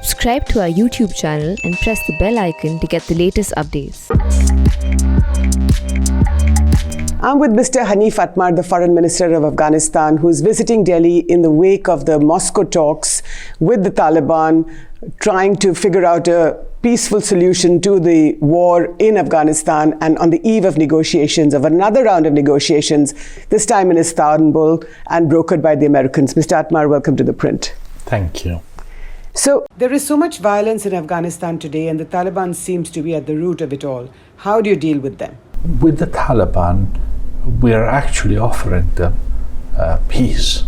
Subscribe to our YouTube channel and press the bell icon to get the latest updates. I'm with Mr. Haneef Atmar, the Foreign Minister of Afghanistan, who's visiting Delhi in the wake of the Moscow talks with the Taliban, trying to figure out a peaceful solution to the war in Afghanistan, and on the eve of negotiations, of another round of negotiations, this time in Istanbul and brokered by the Americans. Mr. Atmar, welcome to ThePrint. Thank you. So there is so much violence in Afghanistan today, and the Taliban seems to be at the root of it all. How do you deal with them? With the Taliban, we are actually offering them peace.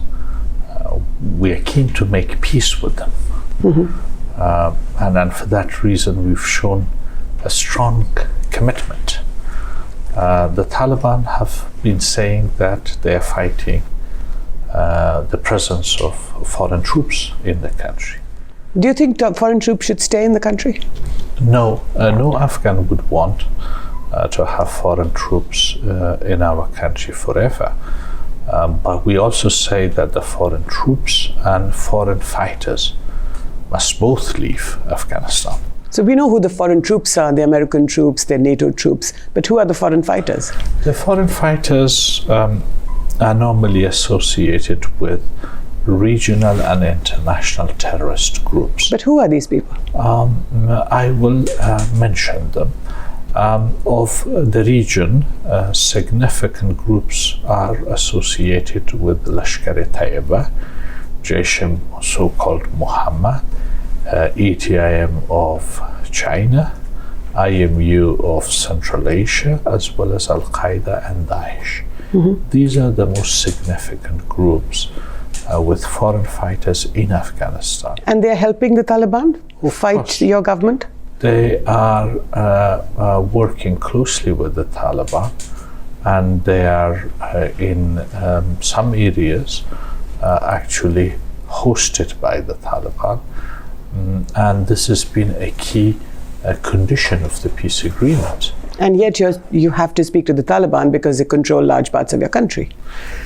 We are keen to make peace with them. And then for that reason, we've shown a strong commitment. The Taliban have been saying that they are fighting the presence of foreign troops in the country. Do you think foreign troops should stay in the country? No, no Afghan would want to have foreign troops in our country forever. But we also say that the foreign troops and foreign fighters must both leave Afghanistan. So we know who the foreign troops are, the American troops, the NATO troops, but who are the foreign fighters? The foreign fighters are normally associated with regional and international terrorist groups. But who are these people? I will mention them. Of the region, significant groups are associated with Lashkar-e-Taiba, JeM, so-called Muhammad, ETIM of China, IMU of Central Asia, as well as Al-Qaeda and Daesh. These are the most significant groups with foreign fighters in Afghanistan. And they're helping the Taliban who fight your government? They are working closely with the Taliban, and they are in some areas actually hosted by the Taliban. And this has been a key condition of the peace agreement. And yet you have to speak to the Taliban because they control large parts of your country.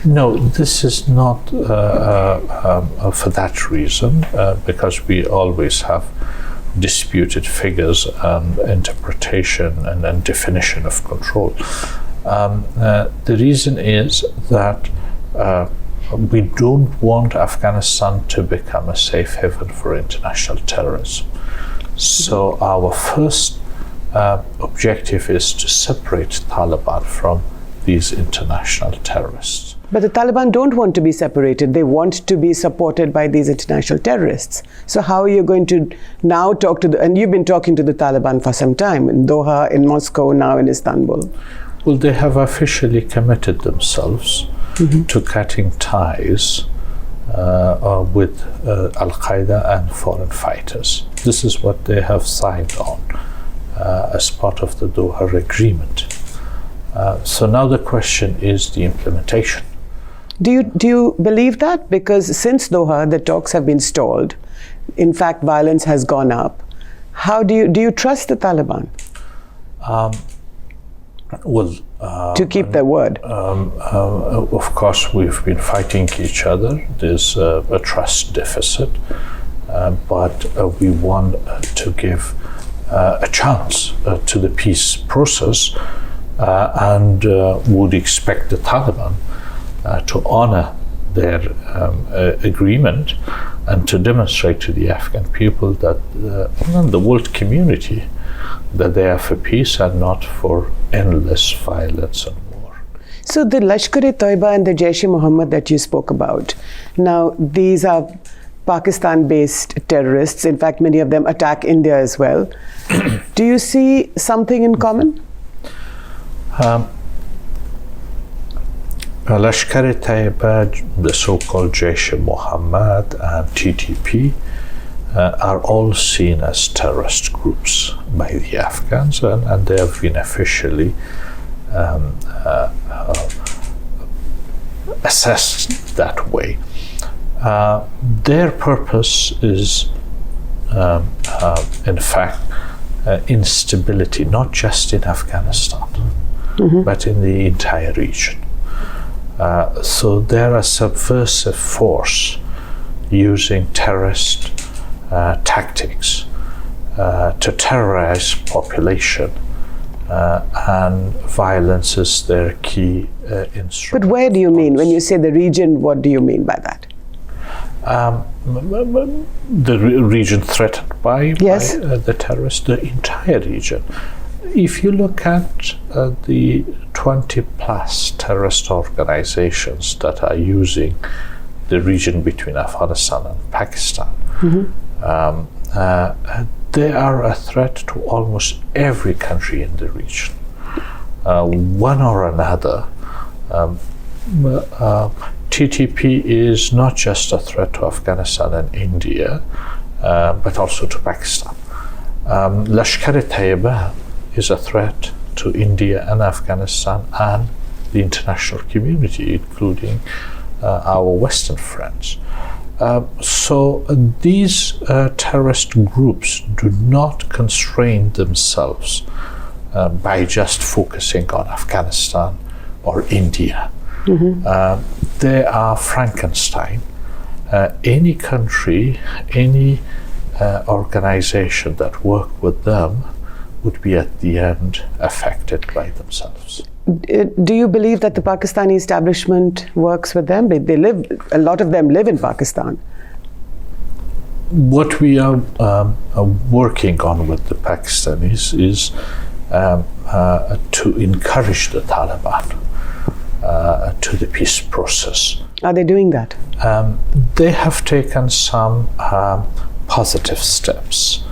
No, this is not for that reason, because we always have disputed figures and interpretation and definition of control. The reason is that we don't want Afghanistan to become a safe haven for international terrorism. So our first objective is to separate Taliban from these international terrorists. But the Taliban don't want to be separated. They want to be supported by these international terrorists. So how are you going to now talk to and you've been talking to the Taliban for some time, in Doha, in Moscow, now in Istanbul. Well, they have officially committed themselves to cutting ties with Al-Qaeda and foreign fighters. This is what they have signed on as part of the Doha agreement. So now the question is the implementation. Do you believe that? Because since Doha, the talks have been stalled. In fact, violence has gone up. How do you trust the Taliban? To keep their word. Of course, we've been fighting each other. There's a trust deficit, but we want to give a chance to the peace process, and would expect the Taliban to honor their agreement and to demonstrate to the Afghan people that and the world community that they are for peace and not for endless violence and war. So the Lashkar-e-Taiba and the Jaish-e-Mohammed that you spoke about, now these are Pakistan-based terrorists. In fact, many of them attack India as well. Do you see something in common? Lashkar-e-Taiba, the so-called Jaish-e-Mohammed and TTP are all seen as terrorist groups by the Afghans, and they have been officially assessed that way. Their purpose is, in fact, instability, not just in Afghanistan, but in the entire region. So they're a subversive force using terrorist tactics to terrorize population, and violence is their key instrument. But where do you mean? When you say the region, what do you mean by that? The region threatened by the terrorists, the entire region. If you look at the 20-plus terrorist organizations that are using the region between Afghanistan and Pakistan, they are a threat to almost every country in the region. One or another, TTP is not just a threat to Afghanistan and India, but also to Pakistan. Lashkar-e-Taiba is a threat to India and Afghanistan and the international community, including our Western friends. So these terrorist groups do not constrain themselves by just focusing on Afghanistan or India. They are Frankenstein. Any country, any organization that work with them would be at the end affected by themselves. Do you believe that the Pakistani establishment works with them? They live, a lot of them live in Pakistan. What we are working on with the Pakistanis is to encourage the Taliban to the peace process. Are they doing that? They have taken some positive steps.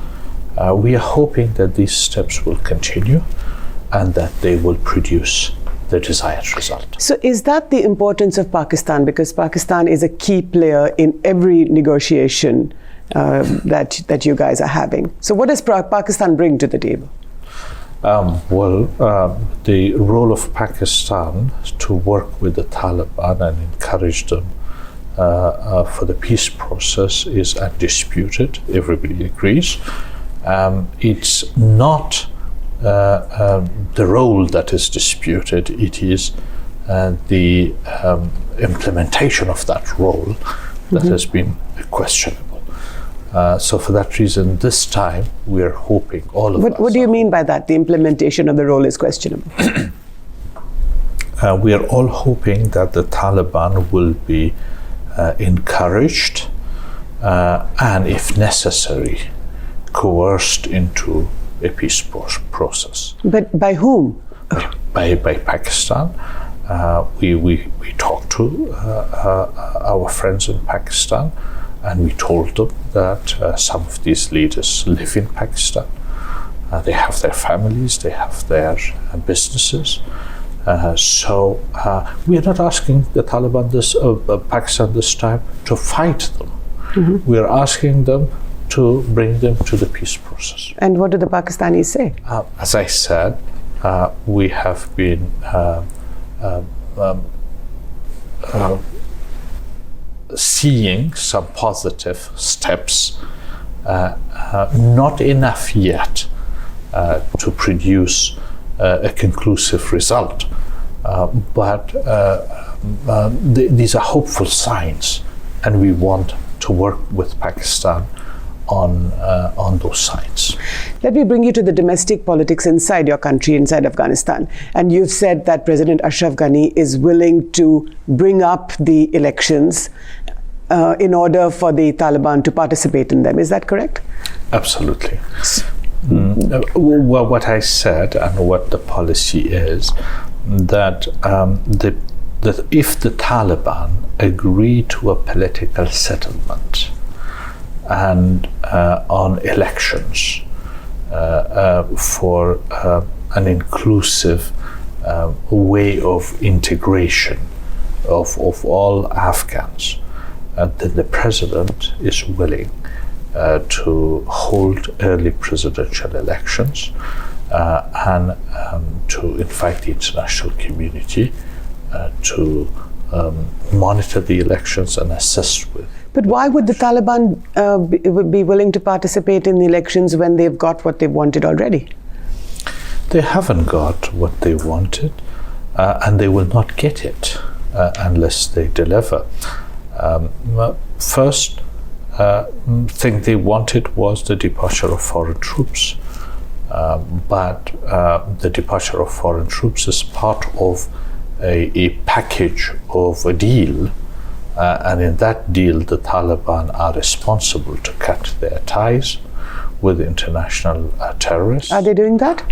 We are hoping that these steps will continue and that they will produce the desired result. So is that the importance of Pakistan? Because Pakistan is a key player in every negotiation that you guys are having. So what does Pakistan bring to the table? The role of Pakistan to work with the Taliban and encourage them for the peace process is undisputed. Everybody agrees. It's not the role that is disputed, it is the implementation of that role that has been questionable. So for that reason, this time we're hoping all of us. What do you mean by that? The implementation of the role is questionable? We are all hoping that the Taliban will be encouraged and, if necessary, coerced into a peace process. But by whom? By Pakistan. We talked to our friends in Pakistan, and we told them that some of these leaders live in Pakistan. They have their families, they have their businesses. So we are not asking the Taliban Pakistan this time to fight them. We are asking them to bring them to the peace process. And what do the Pakistanis say? As I said, we have been seeing some positive steps, not enough yet to produce a conclusive result, but these are hopeful signs, and we want to work with Pakistan on those signs. Let me bring you to the domestic politics inside your country, inside Afghanistan. And you've said that President Ashraf Ghani is willing to bring up the elections in order for the Taliban to participate in them. Is that correct? Absolutely. Well, what I said and what the policy is that that if the Taliban agree to a political settlement and on elections for an inclusive way of integration of all Afghans, then the president is willing to hold early presidential elections and to invite the international community to monitor the elections and assist with. But why would the Taliban be willing to participate in the elections when they've got what they wanted already? They haven't got what they wanted, and they will not get it unless they deliver. First, thing they wanted was the departure of foreign troops. But the departure of foreign troops is part of a package of a deal, and in that deal the Taliban are responsible to cut their ties with international terrorists. Are they doing that?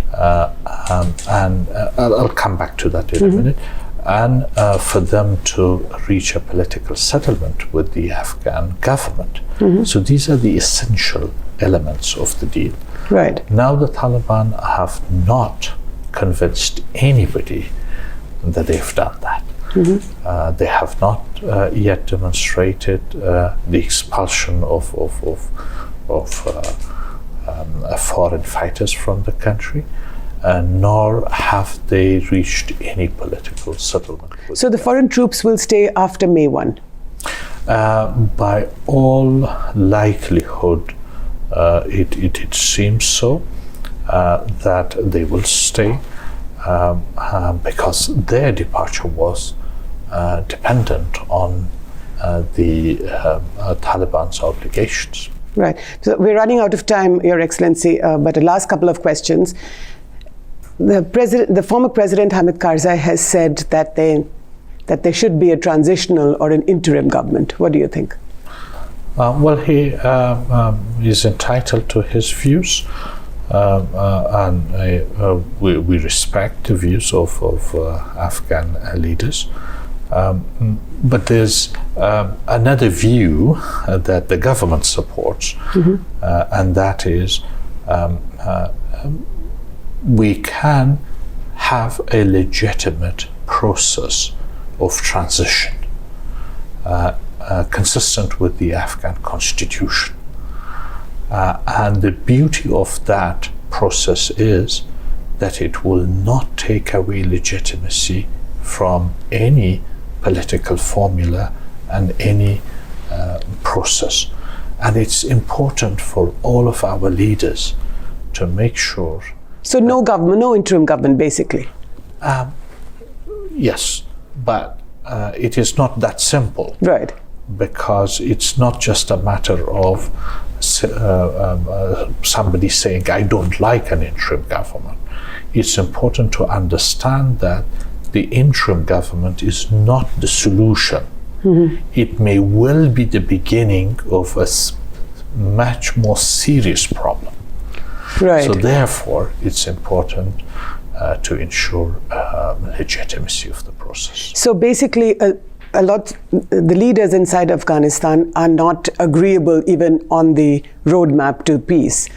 And I'll come back to that in a minute. And for them to reach a political settlement with the Afghan government. So these are the essential elements of the deal. Right. Now the Taliban have not convinced anybody that they've done that. They have not yet demonstrated the expulsion of foreign fighters from the country, nor have they reached any political settlement. So the foreign troops will stay after May 1? By all likelihood, it seems so, that they will stay because their departure was dependent on the Taliban's obligations. Right. So we're running out of time, Your Excellency, but a last couple of questions. The former President Hamid Karzai has said that there should be a transitional or an interim government. What do you think? Well, he is entitled to his views, and we respect the views of Afghan leaders. But there's another view that the government supports, and that is we can have a legitimate process of transition consistent with the Afghan constitution. And the beauty of that process is that it will not take away legitimacy from any political formula and any process. And it's important for all of our leaders to make sure. So no government, no interim government, basically? Yes, but it is not that simple. Right. Because it's not just a matter of somebody saying, I don't like an interim government. It's important to understand that the interim government is not the solution. It may well be the beginning of a much more serious problem. Right. So therefore, it's important to ensure legitimacy of the process. So basically, the leaders inside Afghanistan are not agreeable even on the roadmap to peace.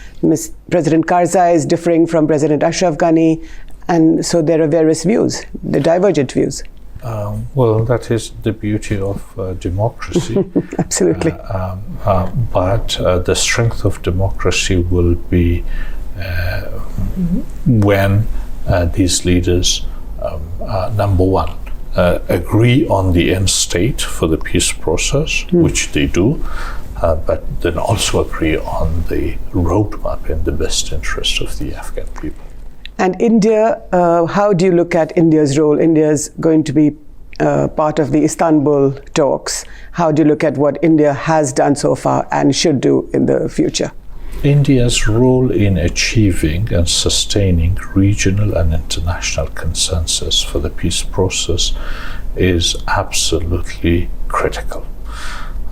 President Karzai is differing from President Ashraf Ghani, and so there are various views, the divergent views. Well, that is the beauty of democracy. Absolutely. But the strength of democracy will be when these leaders, number one, agree on the end state for the peace process, which they do, but then also agree on the roadmap in the best interest of the Afghan people. And India, how do you look at India's role? India is going to be part of the Istanbul talks. How do you look at what India has done so far and should do in the future? India's role in achieving and sustaining regional and international consensus for the peace process is absolutely critical.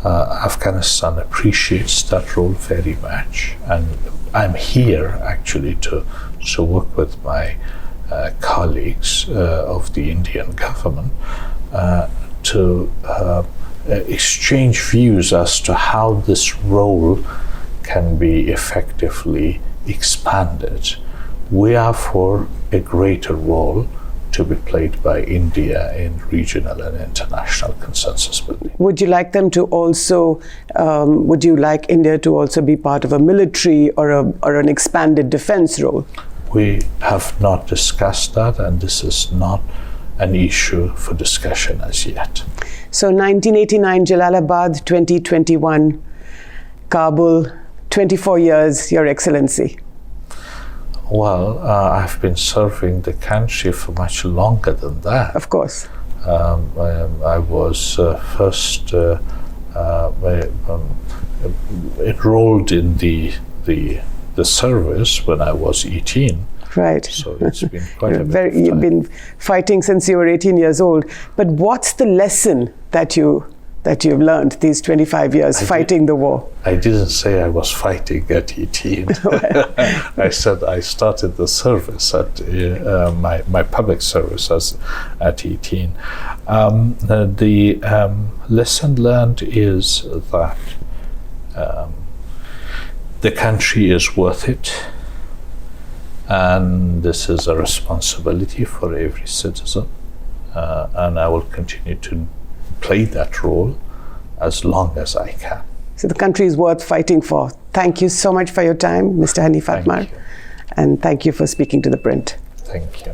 Afghanistan appreciates that role very much, and I'm here actually to work with my colleagues of the Indian government to exchange views as to how this role can be effectively expanded. We are for a greater role to be played by India in regional and international consensus building. Would you like them to also, would you like India to also be part of a military or an expanded defense role? We have not discussed that, and this is not an issue for discussion as yet. So 1989 Jalalabad, 2021 Kabul, 24 years, Your Excellency. Well, I've been serving the country for much longer than that. Of course. I was first enrolled in the service when I was 18. Right. So it's been quite a bit of You've time. been fighting since you were 18 years old. But what's the lesson that you've learned these 25 years fighting the war? I didn't say I was fighting at 18. I said I started the service at my public service at 18. The lesson learned is that the country is worth it, and this is a responsibility for every citizen, and I will continue to play that role as long as I can. So the country is worth fighting for. Thank you so much for your time, Mr. Haneef Atmar. Thank you. And thank you for speaking to ThePrint. Thank you.